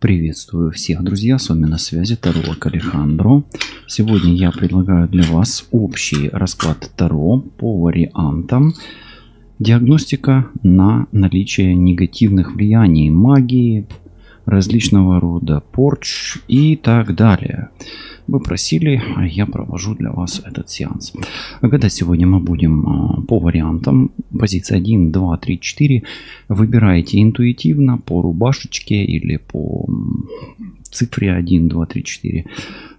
Приветствую всех, друзья, с вами на связи Таролог Алехандро. Сегодня я предлагаю для вас общий расклад Таро по вариантам. Диагностика на наличие негативных влияний магии, различного рода порч и так далее. Вы просили, а я провожу для вас этот сеанс. Гадать сегодня мы будем по вариантам. Позиция 1, 2, 3, 4. Выбираете интуитивно по рубашечке или по цифре 1, 2, 3, 4.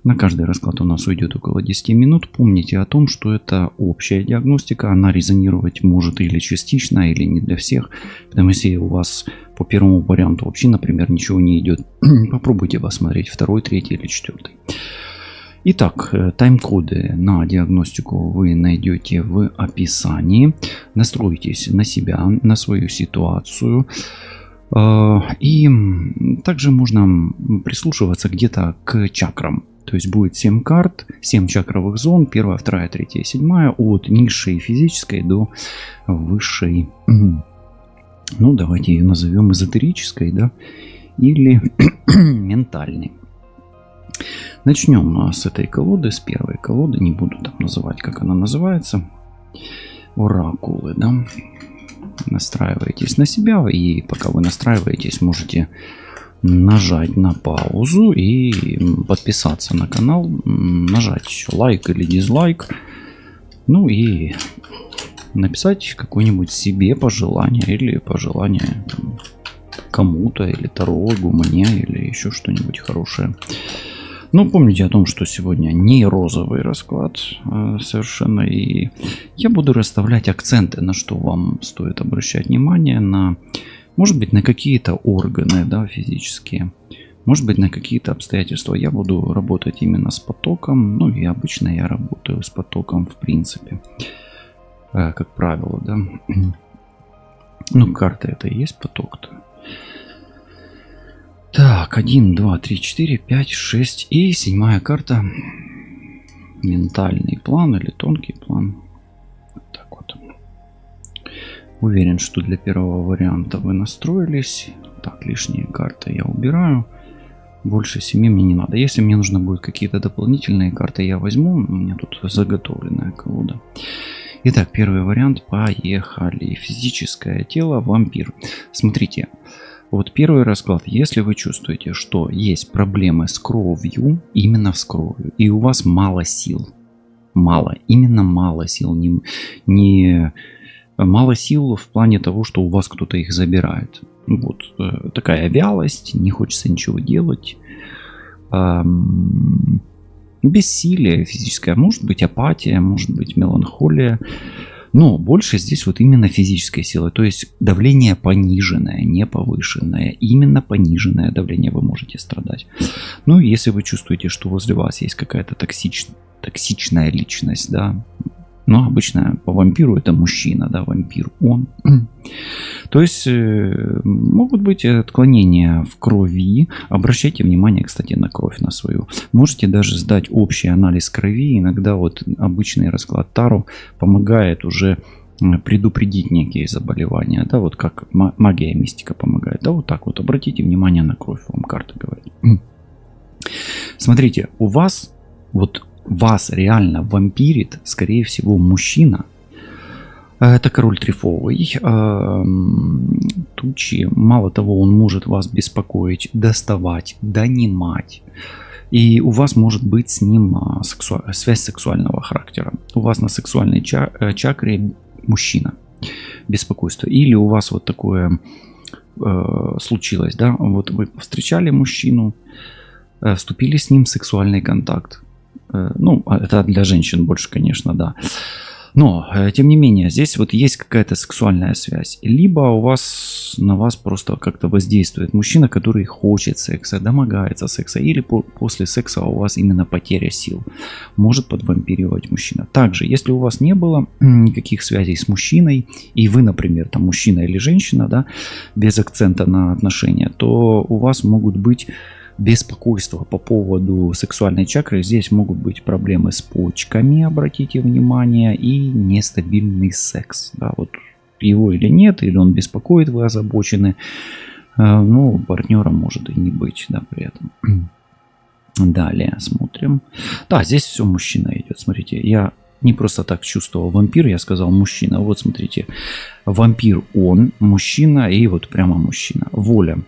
На каждый расклад у нас уйдет около 10 минут. Помните о том, что это общая диагностика. Она резонировать может или частично, или не для всех. Потому что если у вас по первому варианту вообще, например, ничего не идет, попробуйте посмотреть второй, третий или четвертый. Итак, тайм-коды на диагностику вы найдете в описании. Настройтесь на себя, на свою ситуацию. И также можно прислушиваться где-то к чакрам. То есть будет 7 карт, 7 чакровых зон, 1, 2, 3, 7, от низшей физической до высшей. Ну, давайте ее назовем эзотерической, да, или ментальной. Начнем с этой колоды, с первой колоды. Не буду там называть, как она называется. Оракулы, да. Настраиваетесь на себя, и пока вы настраиваетесь, можете нажать на паузу и подписаться на канал, нажать лайк или дизлайк, ну и написать какое-нибудь себе пожелание или пожелание кому-то, или тарологу, мне, или еще что-нибудь хорошее. Но помните о том, что сегодня не розовый расклад совершенно, и я буду расставлять акценты, на что вам стоит обращать внимание, на, может быть, на какие-то органы, да, физические, может быть, на какие-то обстоятельства. Я буду работать именно с потоком, ну и обычно я работаю с потоком в принципе, как правило, да. Ну, карта это и есть поток-то. Так, 1, 2, 3, 4, 5, 6 и 7 карта. Ментальный план или тонкий план. Вот так вот. Уверен, что для первого варианта вы настроились. Так, лишние карты я убираю. Больше 7 мне не надо. Если мне нужно будет какие-то дополнительные карты, я возьму. У меня тут заготовленная колода. Итак, первый вариант. Поехали. Физическое тело, вампир. Смотрите. Вот первый расклад, если вы чувствуете, что есть проблемы с кровью, именно с кровью, и у вас мало сил, именно мало сил, не мало сил в плане того, что у вас кто-то их забирает. Вот такая вялость, не хочется ничего делать, бессилие физическое, может быть апатия, может быть меланхолия. Но больше здесь вот именно физической силы. То есть давление пониженное, не повышенное. Именно пониженное давление вы можете страдать. Ну, если вы чувствуете, что возле вас есть какая-то токсичная личность, да. Но обычно по вампиру это мужчина, да, вампир он. То есть могут быть отклонения в крови. Обращайте внимание, кстати, на кровь на свою. Можете даже сдать общий анализ крови. Иногда вот обычный расклад Таро помогает уже предупредить некие заболевания. Да, вот как магия и мистика помогает. Да, вот так вот. Обратите внимание на кровь, вам карта говорит. Смотрите, у вас вот вас реально вампирит, скорее всего, мужчина. Это король трифовый. Тучи. Мало того, он может вас беспокоить, доставать, донимать. И у вас может быть с ним связь сексуального характера. У вас на сексуальной чакре мужчина. Беспокойство. Или у вас вот такое случилось, да? Вот вы встречали мужчину, вступили с ним в сексуальный контакт. Ну, это для женщин больше, конечно, да. Но, тем не менее, здесь вот есть какая-то сексуальная связь. Либо на вас просто как-то воздействует мужчина, который хочет секса, домогается секса. Или после секса у вас именно потеря сил. Может подвампиривать мужчина. Также, если у вас не было никаких связей с мужчиной, и вы, например, там мужчина или женщина, да, без акцента на отношения, то у вас могут быть беспокойство по поводу сексуальной чакры. Здесь могут быть проблемы с почками, обратите внимание, и нестабильный секс. Да, вот его или нет, или он беспокоит, вы озабочены. Ну, партнера может и не быть, да, при этом. Далее смотрим. Да, здесь все мужчина идет. Смотрите, я не просто так чувствовал вампир, я сказал мужчина. Вот смотрите, вампир он, мужчина и вот прямо мужчина. Воля.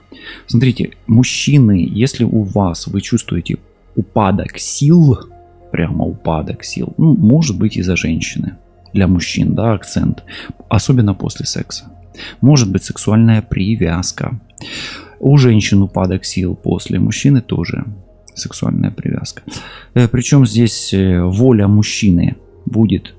Смотрите, мужчины, если у вас вы чувствуете упадок сил, прямо упадок сил, ну, может быть из-за женщины. Для мужчин, да, акцент. Особенно после секса. Может быть сексуальная привязка. У женщин упадок сил, после мужчины тоже сексуальная привязка. Причем здесь воля мужчины будет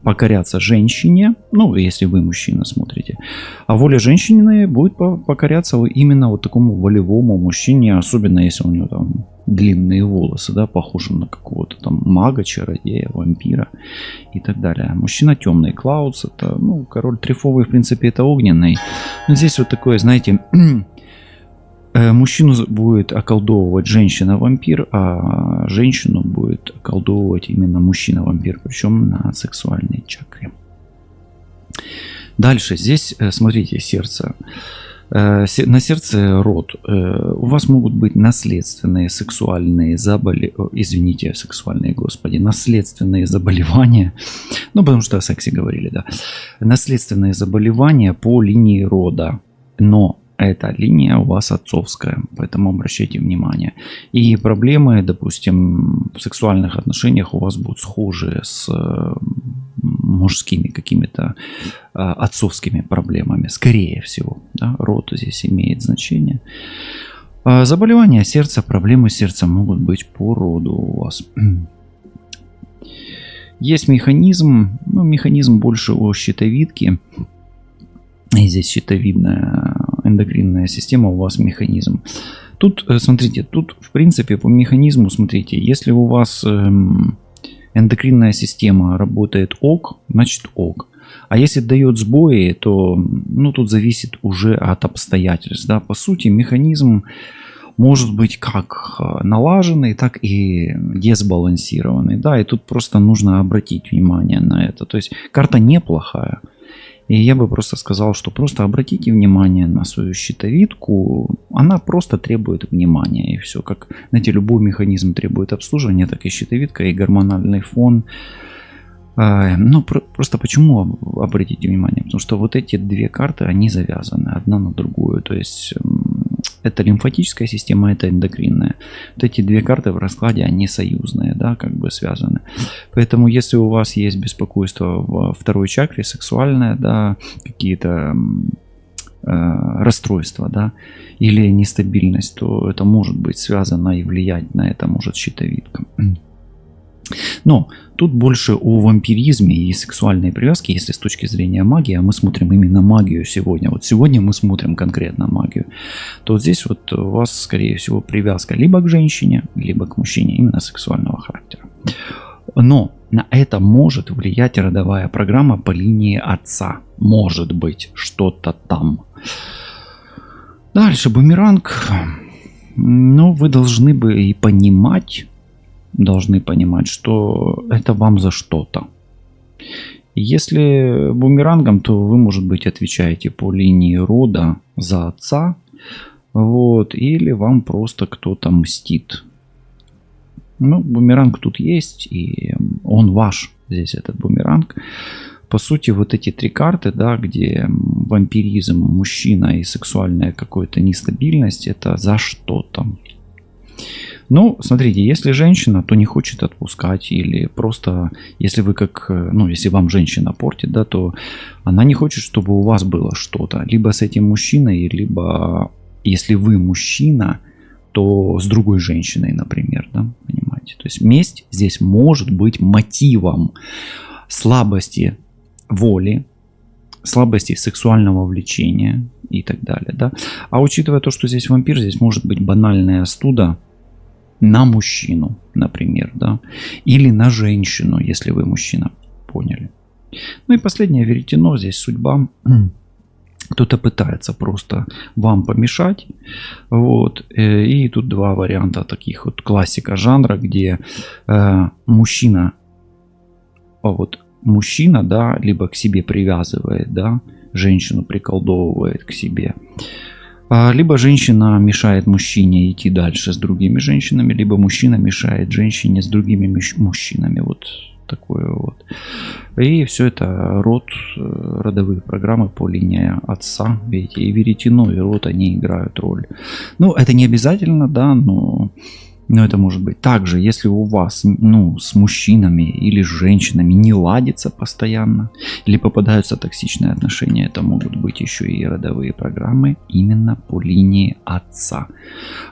покоряться женщине, ну, если вы мужчина смотрите, а воля женщины будет покоряться именно вот такому волевому мужчине, особенно если у него там длинные волосы, да, похожи на какого-то там мага, чародея, вампира и так далее. Мужчина темный, Клаудс, это, ну, король трефовый, в принципе, это огненный. Но здесь вот такое, знаете, мужчину будет околдовывать женщина-вампир, а женщину будет околдовывать именно мужчина-вампир, причем на сексуальной чакре. Дальше, здесь, смотрите, сердце. На сердце род. У вас могут быть наследственные сексуальные наследственные заболевания. Ну, потому что о сексе говорили, да. Наследственные заболевания по линии рода. Но эта линия у вас отцовская, поэтому обращайте внимание. И проблемы, допустим, в сексуальных отношениях у вас будут схожи с мужскими какими-то отцовскими проблемами. Скорее всего, да, род здесь имеет значение. Заболевания сердца, проблемы сердца могут быть по роду у вас. Есть механизм, ну, механизм больше о щитовидке. И здесь щитовидная эндокринная система у вас механизм. Тут, смотрите, тут в принципе по механизму, смотрите, если у вас эндокринная система работает ок, значит ок. А если дает сбои, то, ну, тут зависит уже от обстоятельств. Да? По сути, механизм может быть как налаженный, так и десбалансированный. Да? И тут просто нужно обратить внимание на это. То есть карта неплохая. И я бы просто сказал, что просто обратите внимание на свою щитовидку. Она просто требует внимания. И все. Как, знаете, любой механизм требует обслуживания, так и щитовидка, и гормональный фон. Ну, просто почему обратите внимание? Потому что вот эти две карты, они завязаны одна на другую. То есть это лимфатическая система, это эндокринная. Вот эти две карты в раскладе, они союзные, да, как бы связаны. Поэтому если у вас есть беспокойство во второй чакре, сексуальное, да, какие-то расстройства, да, или нестабильность, то это может быть связано и влиять на это может щитовидка. Но тут больше о вампиризме и сексуальной привязке, если с точки зрения магии, а мы смотрим именно магию сегодня. Вот сегодня мы смотрим конкретно магию. То вот здесь вот у вас, скорее всего, привязка либо к женщине, либо к мужчине именно сексуального характера. Но на это может влиять родовая программа по линии отца. Может быть что-то там. Дальше бумеранг. Ну, вы должны бы и понимать, что это вам за что-то. Если бумерангом, то вы, может быть, отвечаете по линии рода за отца, вот, или вам просто кто-то мстит. Ну, бумеранг тут есть, и он ваш, здесь этот бумеранг. По сути, вот эти три карты, да, где вампиризм, мужчина и сексуальная какая-то нестабильность, это за что-то. Ну, смотрите, если женщина, то не хочет отпускать, или просто, если вы как, ну, если вам женщина портит, да, то она не хочет, чтобы у вас было что-то. Либо с этим мужчиной, либо, если вы мужчина, то с другой женщиной, например, да, понимаете. То есть месть здесь может быть мотивом слабости воли, слабости сексуального влечения и так далее, да. А учитывая то, что здесь вампир, здесь может быть банальная остуда на мужчину, например, да, или на женщину, если вы мужчина, поняли. Ну и последнее, веретено, здесь судьба. Кто-то пытается просто вам помешать, вот, и тут два варианта таких вот классика жанра, где мужчина вот мужчина, да, либо к себе привязывает, да, женщину приколдовывает к себе, либо женщина мешает мужчине идти дальше с другими женщинами, либо мужчина мешает женщине с другими мужчинами. Вот такое вот. И все это родовые программы по линии отца. Видите, и веретено, и род, они играют роль. Ну, это не обязательно, да, но это может быть. Также, если у вас, с мужчинами или с женщинами не ладится постоянно, или попадаются токсичные отношения, это могут быть еще и родовые программы именно по линии отца.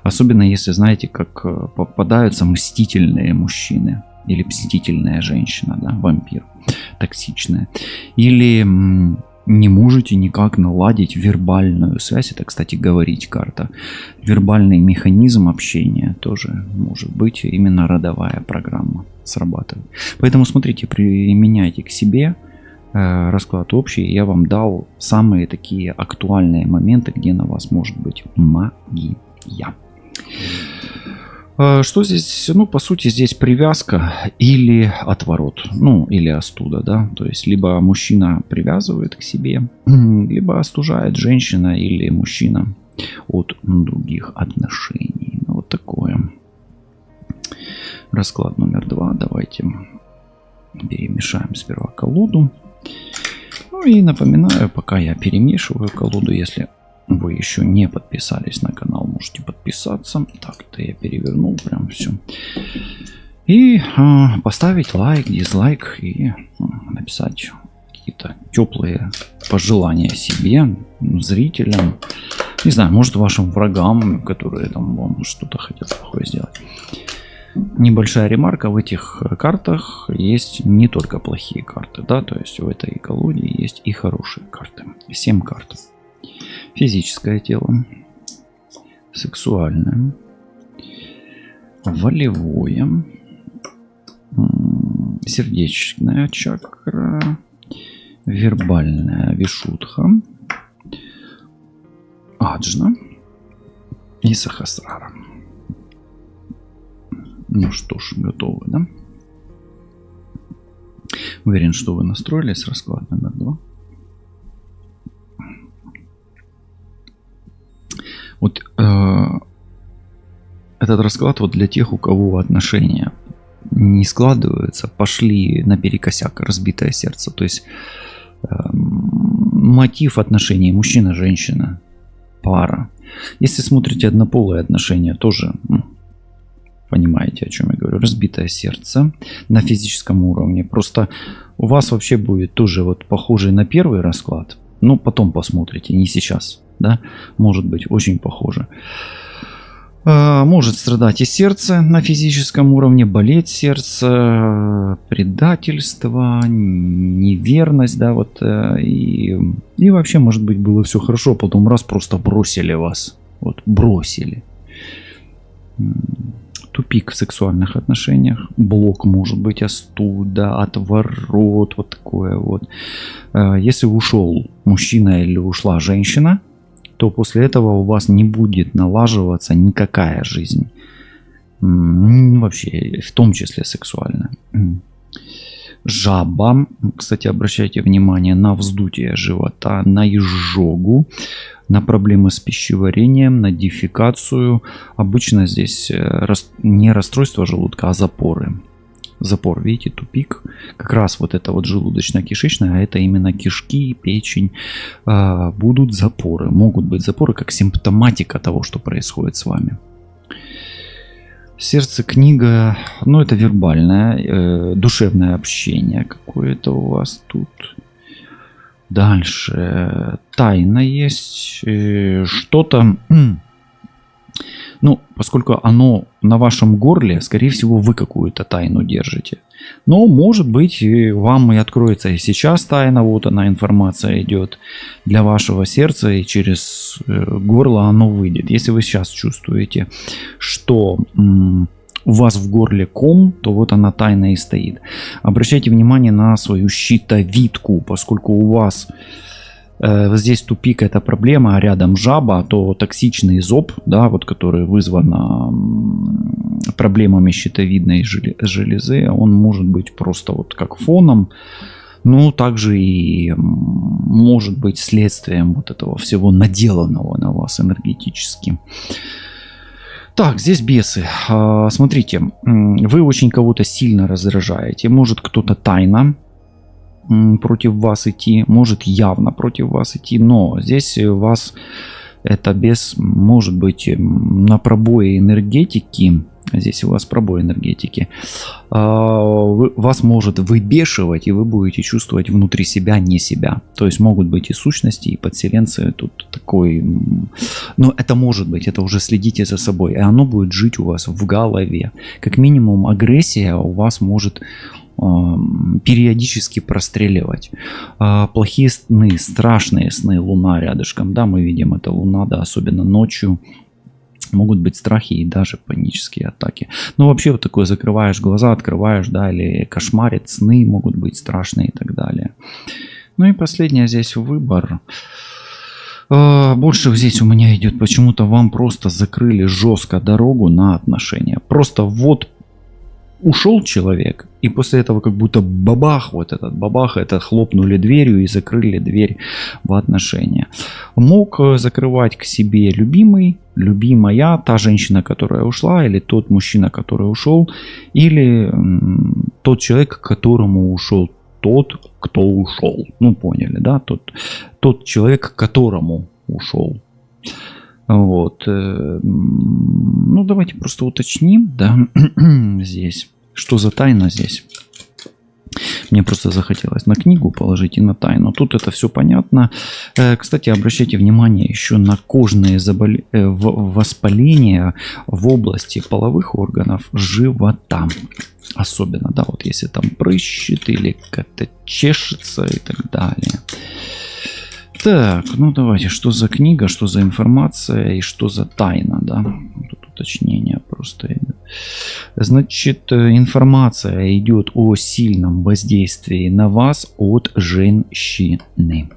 Особенно если, знаете, как попадаются мстительные мужчины или мстительная женщина, да, вампир, токсичная. Или не можете никак наладить вербальную связь. Это, кстати, говорить карта. Вербальный механизм общения тоже может быть именно родовая программа срабатывает. Поэтому смотрите, применяйте к себе расклад общий. Я вам дал самые такие актуальные моменты, где на вас может быть магия. Что здесь? Ну, по сути, здесь привязка или отворот. Ну, или остуда, да. То есть, либо мужчина привязывает к себе, либо остужает женщина или мужчина от других отношений. Вот такое. Расклад номер 2. Давайте перемешаем сперва колоду. Ну и напоминаю, пока я перемешиваю колоду, если вы еще не подписались на канал, можете подписаться. Так, это я перевернул прям все. И поставить лайк, дизлайк и написать какие-то теплые пожелания себе, зрителям. Не знаю, может вашим врагам, которые там вам что-то хотят плохое сделать. Небольшая ремарка: в этих картах есть не только плохие карты, да, то есть в этой колоде есть и хорошие карты. 7 карт. Физическое тело, сексуальное, волевое, сердечная чакра, вербальная вишудха, аджна и сахасрара. Ну что ж, готовы, да? Уверен, что вы настроились. Расклад номер 2. Вот этот расклад вот для тех, у кого отношения не складываются, пошли наперекосяк, разбитое сердце. То есть мотив отношений мужчина-женщина, пара. Если смотрите однополые отношения, тоже понимаете, о чем я говорю. Разбитое сердце на физическом уровне. Просто у вас вообще будет тоже вот похожий на первый расклад. Но потом посмотрите, не сейчас. Да, может быть очень похоже. Может страдать и сердце на физическом уровне, болеть сердце, предательство, неверность, да, вот, и вообще, может быть, было все хорошо, потом раз просто бросили вас, вот, бросили. Тупик в сексуальных отношениях, блок может быть, остуда, отворот, вот такое вот. Если ушел мужчина или ушла женщина, то после этого у вас не будет налаживаться никакая жизнь. Вообще, в том числе сексуальная. Жаба. Кстати, обращайте внимание на вздутие живота, на изжогу, на проблемы с пищеварением, на дефекацию. Обычно здесь не расстройство желудка, а запоры. Запор, видите, тупик. Как раз вот это вот желудочно-кишечное, а это именно кишки, печень. Будут запоры. Могут быть запоры как симптоматика того, что происходит с вами. Сердце, книга. Ну, это вербальное, душевное общение какое-то у вас тут. Дальше. Тайна есть. Что-то... Ну, поскольку оно на вашем горле, скорее всего, вы какую-то тайну держите. Но, может быть, вам и откроется и сейчас тайна. Вот она, информация идет для вашего сердца, и через горло оно выйдет. Если вы сейчас чувствуете, что у вас в горле ком, то вот она тайна и стоит. Обращайте внимание на свою щитовидку, поскольку у вас... Здесь тупик, это проблема, а рядом жаба, то токсичный зоб, да, вот который вызван проблемами щитовидной железы, он может быть просто вот как фоном, Ну, также и может быть следствием вот этого всего наделанного на вас энергетически. Так, здесь бесы. Смотрите, вы очень кого-то сильно раздражаете. Может кто-то тайно против вас идти, может явно против вас идти, но здесь у вас это бес может быть на пробое энергетики. Здесь у вас пробой энергетики. Вас может выбешивать, и вы будете чувствовать внутри себя не себя. То есть могут быть и сущности, и подселенцы. Тут такой... Но это может быть, это уже следите за собой. И оно будет жить у вас в голове. Как минимум агрессия у вас может периодически простреливать. Плохие сны, страшные сны, луна рядышком. Да, мы видим это луна, да, особенно ночью. Могут быть страхи и даже панические атаки. Но вообще вот такое закрываешь глаза, открываешь, да, или кошмарит, сны могут быть страшные и так далее. Ну и последнее здесь выбор. Больше здесь у меня идет почему-то вам просто закрыли жестко дорогу на отношения. Просто вот ушел человек, и после этого как будто бабах, вот этот бабах, это хлопнули дверью и закрыли дверь в отношения. Мог закрывать к себе любимый, любимая, та женщина, которая ушла, или тот мужчина, который ушел, или тот человек, к которому ушел тот, кто ушел. Ну, поняли, да? Тот человек, к которому ушел. Вот. Ну, давайте просто уточним, да, здесь. Что за тайна здесь? Мне просто захотелось на книгу положить и на тайну. Тут это все понятно. Кстати, обращайте внимание еще на кожные воспаления в области половых органов живота. Особенно, да, вот если там прыщет или как-то чешется и так далее. Так, ну давайте, что за книга, что за информация и что за тайна, да? Тут уточнение просто идет. Значит, информация идет о сильном воздействии на вас от женщины.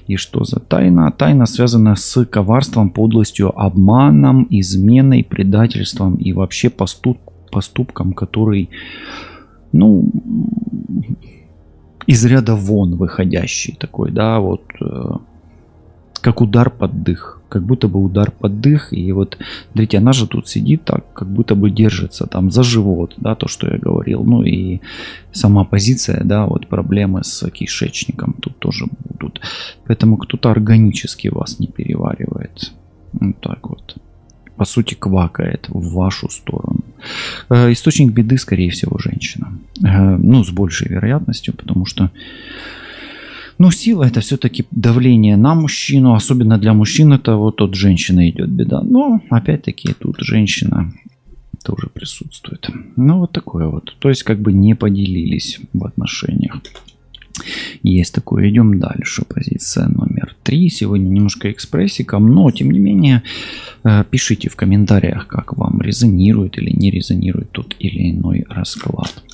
И что за тайна? Тайна связана с коварством, подлостью, обманом, изменой, предательством и вообще поступком, который, ну... из ряда вон выходящий такой, да, вот как удар под дых, как будто бы удар под дых, и вот, смотрите, она же тут сидит так, как будто бы держится там за живот, да, то, что я говорил, ну и сама позиция, да, вот проблемы с кишечником тут тоже будут, поэтому кто-то органически вас не переваривает, вот так вот. По сути, квакает в вашу сторону. Источник беды, скорее всего, женщина. Ну, с большей вероятностью, потому что, ну, сила это все-таки давление на мужчину. Особенно для мужчин это вот от женщины идет беда. Но, опять-таки, тут женщина тоже присутствует. Ну, вот такое вот. То есть, как бы не поделились в отношениях. Есть такое. Идем дальше. Позиция номер 3. Сегодня немножко экспрессиком, но тем не менее пишите в комментариях, как вам резонирует или не резонирует тот или иной расклад.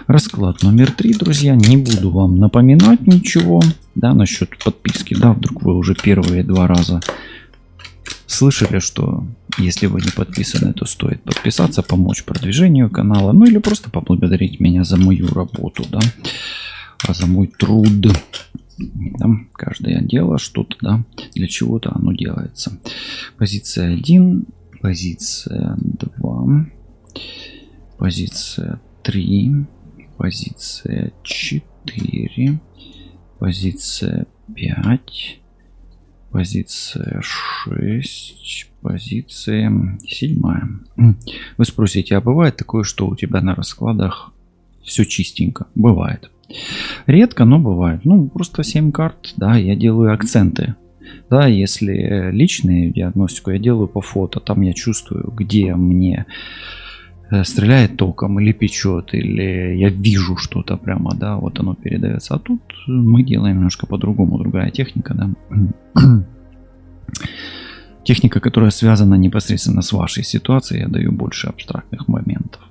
Расклад номер 3, друзья. Не буду вам напоминать ничего, да, насчет подписки. Да, вдруг вы уже первые 2 раза слышали, что если вы не подписаны, то стоит подписаться, помочь продвижению канала, ну или просто поблагодарить меня за мою работу, да. За мой труд. Да, каждое дело что-то, да, для чего-то оно делается. Позиция 1, позиция 2, позиция 3, позиция 4, позиция 5, позиция 6, позиция 7. Вы спросите, а бывает такое, что у тебя на раскладах все чистенько? Бывает. Редко, но бывает. Ну, просто 7 карт, да, я делаю акценты. Да, если личную диагностику я делаю по фото, там я чувствую, где мне стреляет током или печет, или я вижу что-то прямо, да, вот оно передается. А тут мы делаем немножко по-другому, другая техника, да. Техника, которая связана непосредственно с вашей ситуацией, я даю больше абстрактных моментов.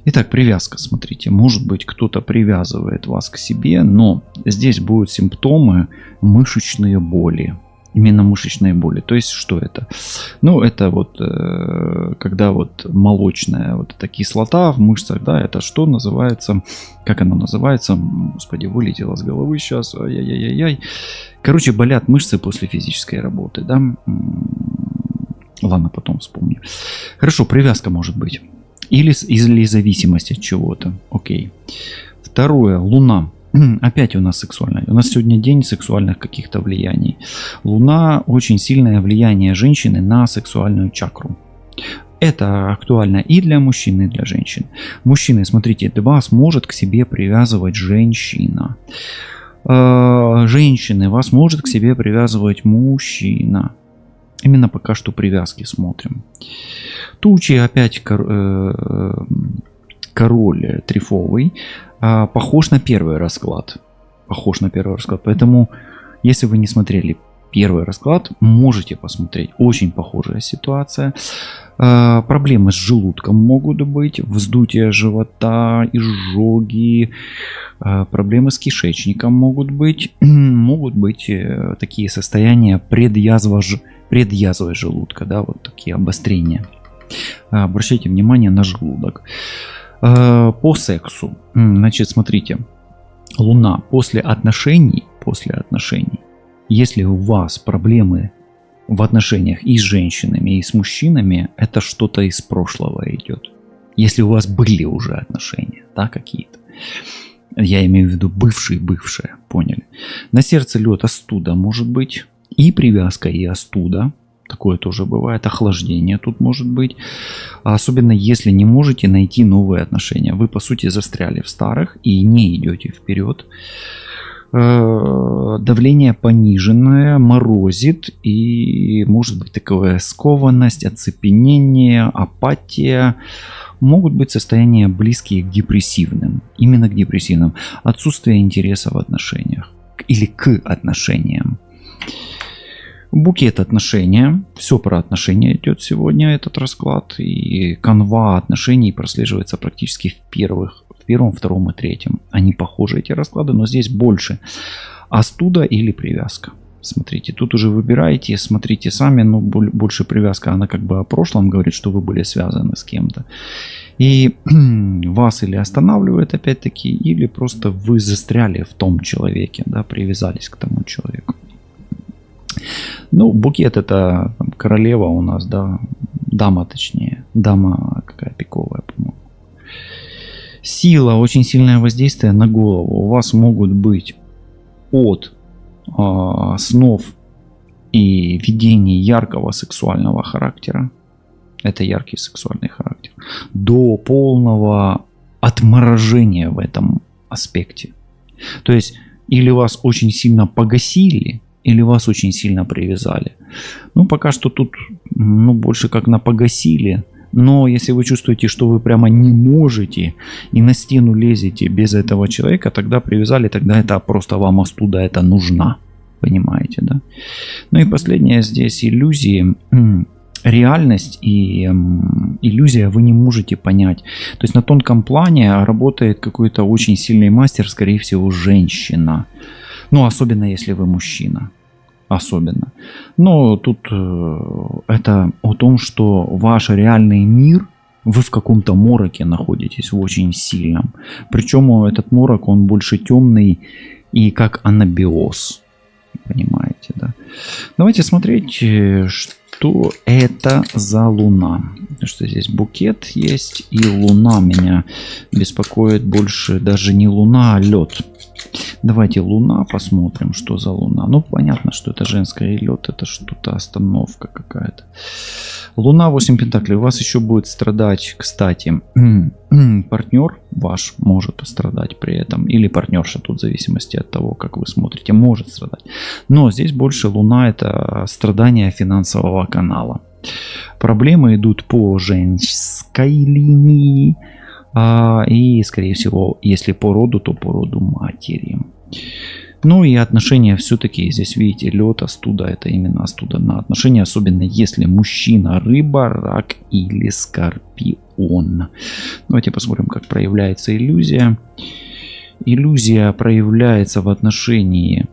Итак, привязка, смотрите, может быть кто-то привязывает вас к себе, но здесь будут симптомы мышечные боли. именно мышечные боли. То есть что это? Ну, это вот когда вот молочная вот эта кислота в мышцах, да, это что называется, как оно называется? Господи, вылетело с головы сейчас. Ай-яй-яй-яй. Короче, болят мышцы после физической работы, да. Ладно, потом вспомню. Хорошо, привязка может быть. Или зависимость от чего-то. Окей. Второе, Луна. Опять у нас сексуальная. У нас сегодня день сексуальных каких-то влияний. Луна очень сильное влияние женщины на сексуальную чакру. Это актуально и для мужчин, и для женщин. Мужчины, смотрите, вас может к себе привязывать женщина. Женщины, вас может к себе привязывать мужчина. Именно пока что привязки смотрим. Тучи опять король трифовый. Похож на первый расклад. Поэтому, если вы не смотрели первый расклад, можете посмотреть. Очень похожая ситуация. Проблемы с желудком могут быть. Вздутие живота, изжоги. Проблемы с кишечником могут быть. Могут быть такие состояния предъязвой желудка. Да, вот такие обострения. Обращайте внимание на желудок. По сексу. Значит, смотрите. Луна после отношений, если у вас проблемы в отношениях и с женщинами, и с мужчинами, это что-то из прошлого идет. Если у вас были уже отношения, да, какие-то. Я имею в виду бывшие, поняли. На сердце лед, остуда может быть. И привязка, и остуда. Такое тоже бывает. Охлаждение тут может быть. Особенно если не можете найти новые отношения. Вы, по сути, застряли в старых и не идете вперед. Давление пониженное, морозит. И может быть такая скованность, оцепенение, апатия. Могут быть состояния близкие к депрессивным. Именно к депрессивным. Отсутствие интереса в отношениях. Или к отношениям. Букет отношения. Все про отношения идет сегодня этот расклад. И канва отношений прослеживается практически в первом, втором и третьем. Они похожи, эти расклады, но здесь больше остуда или привязка. Смотрите, тут уже выбираете, смотрите сами, но больше привязка, она как бы о прошлом говорит, что вы были связаны с кем-то. И вас или останавливает опять-таки, или просто вы застряли в том человеке, да, привязались к тому человеку. Ну, букет это там, королева у нас, да, дама точнее, дама какая пиковая, по-моему. Сила, очень сильное воздействие на голову. У вас могут быть от снов и видений яркого сексуального характера. Это яркий сексуальный характер. До полного отморожения в этом аспекте. То есть, или вас очень сильно погасили, или вас очень сильно привязали. Ну, пока что тут, больше как на погасили. Но если вы чувствуете, что вы прямо не можете и на стену лезете без этого человека, тогда привязали, тогда это просто вам остуда это нужна. Понимаете, да? Ну и последнее здесь иллюзии. Реальность и иллюзия вы не можете понять. То есть на тонком плане работает какой-то очень сильный мастер, скорее всего, женщина. Ну, особенно если вы мужчина. Особенно. Но тут это о том, что ваш реальный мир, вы в каком-то мороке находитесь, в очень сильном. Причем этот морок, он больше темный и как анабиоз. Понимаете, да? Давайте смотреть, что это за луна. Потому что здесь букет есть, и луна меня беспокоит больше. Даже не луна, а лед. Давайте луна посмотрим, что за луна. Ну, понятно, что это женская, и лед это что-то, остановка какая-то. Луна 8 пентаклей. У вас еще будет страдать, кстати, партнер ваш может пострадать при этом. Или партнерша, тут в зависимости от того, как вы смотрите, может страдать. Но здесь больше луна это страдание финансового канала. Проблемы идут по женской линии. И, скорее всего, если по роду, то по роду матери. Ну и отношения все-таки, здесь видите, лед, остуда, это именно остуда на отношения, особенно если мужчина, рыба, рак или скорпион. Давайте посмотрим, как проявляется иллюзия. Иллюзия проявляется в отношении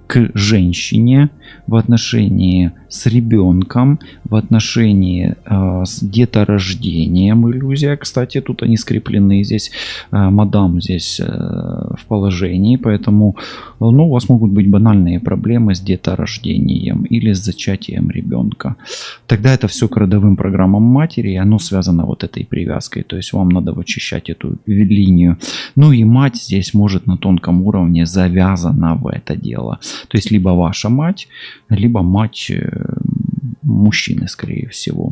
к женщине, в отношении с ребенком, в отношении с деторождением. Иллюзия, кстати, тут они скреплены. Здесь мадам здесь в положении, поэтому у вас могут быть банальные проблемы с деторождением или с зачатием ребенка. Тогда это все к родовым программам матери, и оно связано вот этой привязкой. То есть вам надо вычищать эту линию. И мать здесь может на тонком уровне завязана в это дело. То есть либо ваша мать, либо мать мужчины, скорее всего.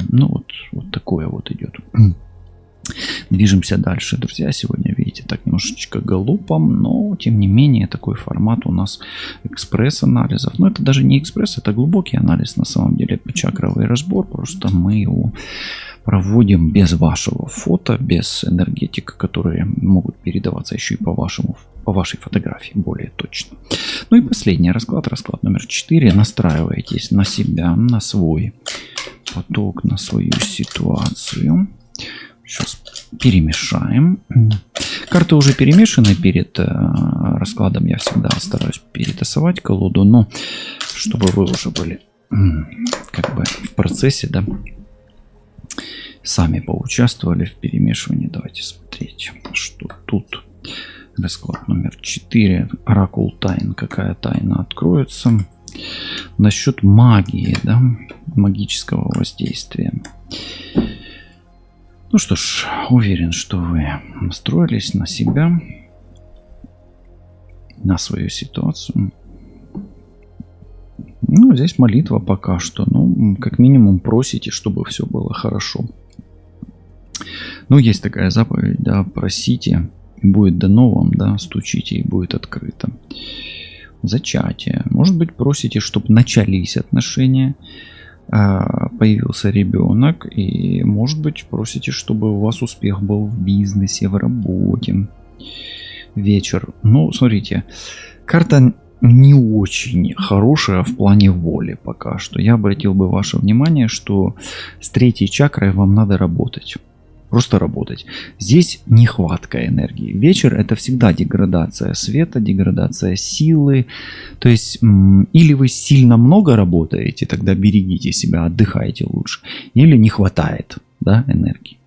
Вот такое вот идет. Движемся дальше, друзья. Сегодня, видите, так немножечко галопом, но тем не менее такой формат у нас экспресс-анализов. Но это даже не экспресс, это глубокий анализ на самом деле, чакровый разбор. Просто мы его проводим без вашего фото, без энергетик, которые могут передаваться еще и по вашей фотографии более точно. И последний расклад номер 4. Настраивайтесь на себя, на свой поток, на свою ситуацию. Сейчас перемешаем. Карты уже перемешаны перед раскладом. Я всегда стараюсь перетасовать колоду, но чтобы вы уже были как бы в процессе, да, сами поучаствовали в перемешивании. Давайте смотреть, что тут. Расклад номер 4. Оракул тайн. Какая тайна откроется? Насчет магии, да, магического воздействия. Что ж, уверен, что вы настроились на себя, на свою ситуацию. Здесь молитва пока что. Как минимум просите, чтобы все было хорошо. Есть такая заповедь, да, просите, будет дано вам, да, стучите и будет открыто. Зачатие. Может быть, просите, чтобы начались отношения, появился ребенок, и может быть просите, чтобы у вас успех был в бизнесе, в работе. Вечер. Смотрите, карта не очень хорошая в плане воли пока что. Я обратил бы ваше внимание, что с 3-й чакрой вам надо работать. Просто работать. Здесь нехватка энергии. Вечер — это всегда деградация света, деградация силы. То есть, или вы сильно много работаете, тогда берегите себя, отдыхайте лучше. Или не хватает, да, энергии.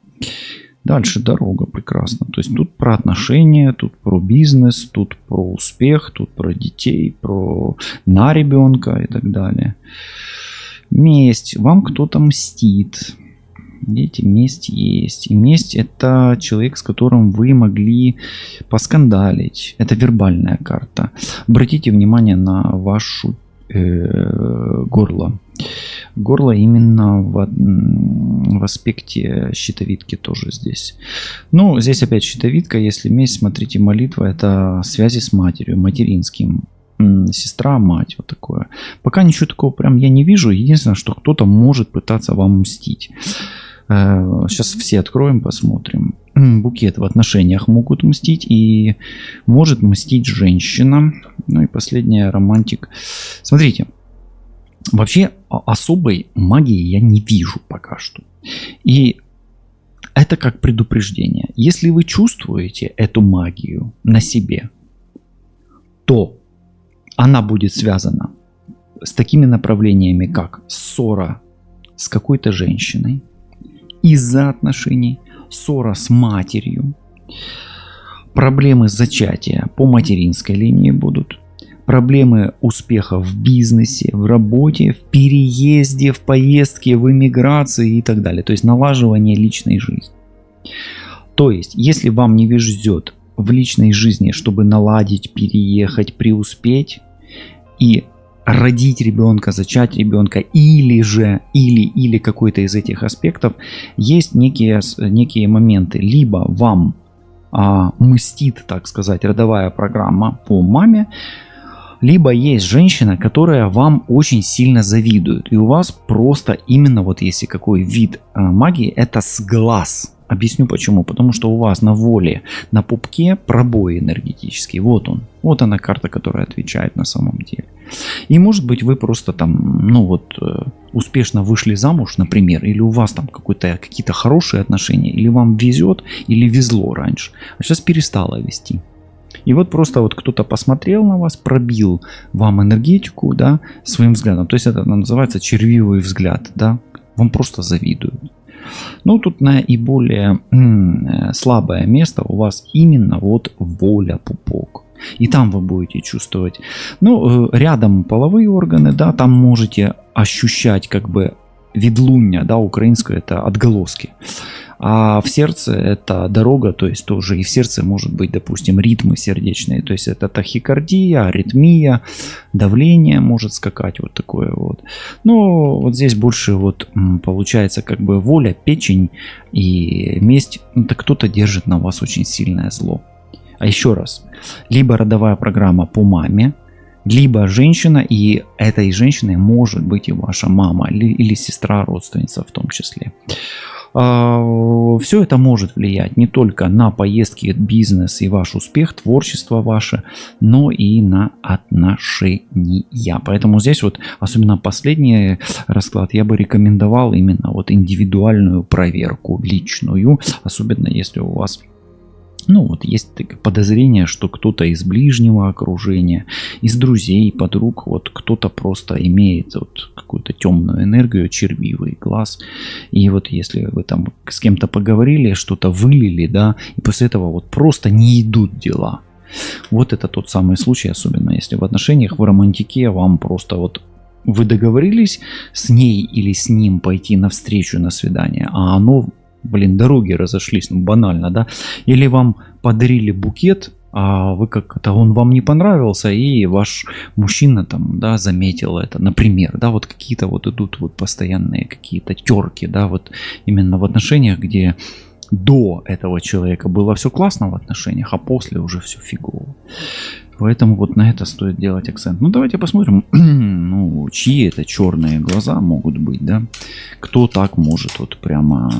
Дальше дорога прекрасно. То есть тут про отношения, тут про бизнес, тут про успех, тут про детей, про на ребенка и так далее. Месть. Вам кто-то мстит. Видите, месть есть. И месть — это человек, с которым вы могли поскандалить. Это вербальная карта. Обратите внимание на вашу горло. Горло именно в аспекте щитовидки тоже здесь. Здесь опять щитовидка. Если месть, смотрите, молитва — это связи с матерью, материнским. Сестра, мать, вот такое. Пока ничего такого прям я не вижу. Единственное, что кто-то может пытаться вам мстить. Сейчас все откроем, посмотрим. Букет в отношениях могут мстить, и может мстить женщина. И последняя, романтик. Смотрите, вообще особой магии я не вижу пока что. И это как предупреждение. Если вы чувствуете эту магию на себе, то она будет связана с такими направлениями, как ссора с какой-то женщиной из-за отношений, ссора с матерью, проблемы зачатия по материнской линии будут, проблемы успеха в бизнесе, в работе, в переезде, в поездке, в эмиграции и так далее. То есть налаживание личной жизни. То есть, если вам не везет в личной жизни, чтобы наладить, переехать, преуспеть и родить ребенка, зачать ребенка, или какой-то из этих аспектов, есть некие моменты. Либо вам мстит, так сказать, родовая программа по маме, либо есть женщина, которая вам очень сильно завидует. И у вас просто именно вот если какой вид магии, это с глаз. Объясню почему. Потому что у вас на воле, на пупке пробой энергетический. Вот он. Вот она карта, которая отвечает на самом деле. И может быть вы просто там, успешно вышли замуж, например, или у вас там какие-то хорошие отношения, или вам везет, или везло раньше, а сейчас перестало вести. И вот просто вот кто-то посмотрел на вас, пробил вам энергетику, да, своим взглядом. То есть это называется червивый взгляд, да. Вам просто завидуют. Ну, тут наиболее слабое место у вас именно вот воля, пупок. И там вы будете чувствовать, ну, рядом половые органы, да, там можете ощущать как бы ведлуння, да, украинское это отголоски. А в сердце это дорога, то есть тоже и в сердце может быть, допустим, ритмы сердечные, то есть это тахикардия, аритмия, давление может скакать, вот такое вот. Но вот здесь больше вот получается как бы воля, печень и месть, это кто-то держит на вас очень сильное зло. А еще раз, либо родовая программа по маме, либо женщина, и этой женщиной может быть и ваша мама, или сестра, родственница в том числе. Все это может влиять не только на поездки, бизнес и ваш успех, творчество ваше, но и на отношения. Поэтому здесь вот, особенно последний расклад, я бы рекомендовал именно вот индивидуальную проверку, личную, особенно если у вас, ну вот есть подозрение, что кто-то из ближнего окружения, из друзей, подруг, вот кто-то просто имеет вот какую-то темную энергию, червивый глаз. И вот если вы там с кем-то поговорили, что-то вылили, да, и после этого вот просто не идут дела. Вот это тот самый случай, особенно если в отношениях, в романтике вам просто вот вы договорились с ней или с ним пойти навстречу на свидание, а оно, блин, дороги разошлись, ну банально, да? Или вам подарили букет, а вы как-то, он вам не понравился, и ваш мужчина там, да, заметил это, например, да, вот какие-то вот идут вот постоянные какие-то терки, да, вот именно в отношениях, где до этого человека было все классно в отношениях, а после уже все фигово. Поэтому вот на это стоит делать акцент. Ну, давайте посмотрим, ну, чьи это черные глаза могут быть, да? Кто так может вот прямо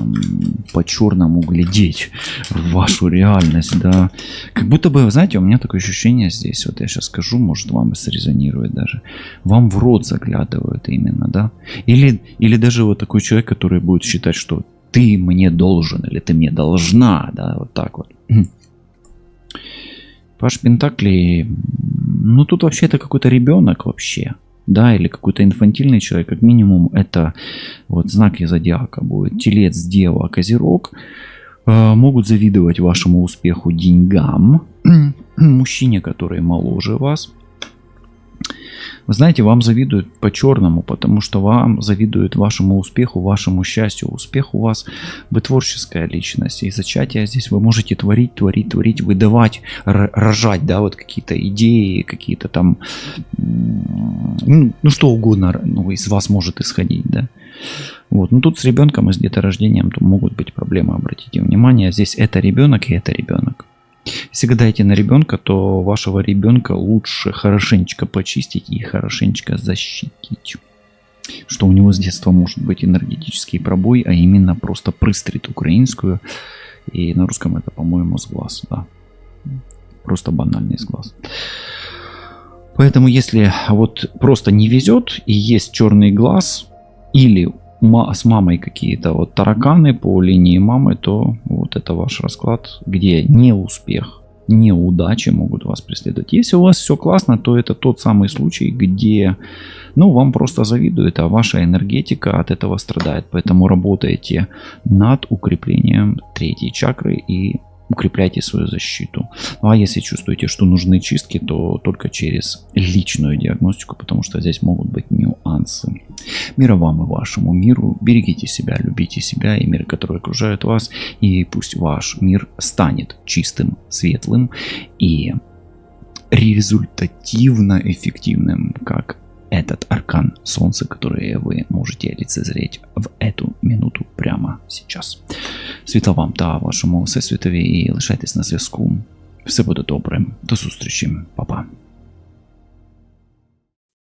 по-черному глядеть в вашу реальность, да? Как будто бы, знаете, у меня такое ощущение здесь, вот я сейчас скажу, может вам срезонирует даже. Вам в рот заглядывают именно, да? Или даже вот такой человек, который будет считать, что ты мне должен или ты мне должна, да, вот так вот. Паш Пентаклей, ну тут вообще это какой-то ребенок вообще, да, или какой-то инфантильный человек, как минимум это вот знаки зодиака будет, Телец, Дева, Козерог, могут завидовать вашему успеху, деньгам, мужчине, который моложе вас. Вы знаете, вам завидуют по-черному, потому что вам завидуют вашему успеху, вашему счастью. Успех у вас, вы творческая личность. И зачатие здесь вы можете творить, выдавать, рожать, да, вот какие-то идеи, какие-то там, ну что угодно, ну, из вас может исходить, да. Вот. Ну тут с ребенком и с деторождением тут могут быть проблемы, обратите внимание. Здесь это ребенок и это ребенок. Если гадаете на ребенка, то вашего ребенка лучше хорошенечко почистить и хорошенечко защитить. Что у него с детства может быть энергетический пробой, а именно просто пристрит украинскую. И на русском это, по-моему, с глаз. Да. Просто банальный с глаз. Поэтому если вот просто не везет и есть черный глаз или с мамой какие-то вот тараканы по линии мамы, то вот это ваш расклад, где не успех, неудачи могут вас преследовать. Если у вас все классно, то это тот самый случай, где, ну, вам просто завидуют, а ваша энергетика от этого страдает. Поэтому работайте над укреплением третьей чакры и укрепляйте свою защиту. Ну а если чувствуете, что нужны чистки, то только через личную диагностику, потому что здесь могут быть нюансы. Мира вам и вашему миру. Берегите себя, любите себя и мир, который окружает вас. И пусть ваш мир станет чистым, светлым и результативно эффективным, как этот аркан Солнца, который вы можете лицезреть в эту минуту прямо сейчас. Світла вам та вашому всесвітові і лишайтесь на зв'язку. Все буде добре. До зустрічі. Па-па.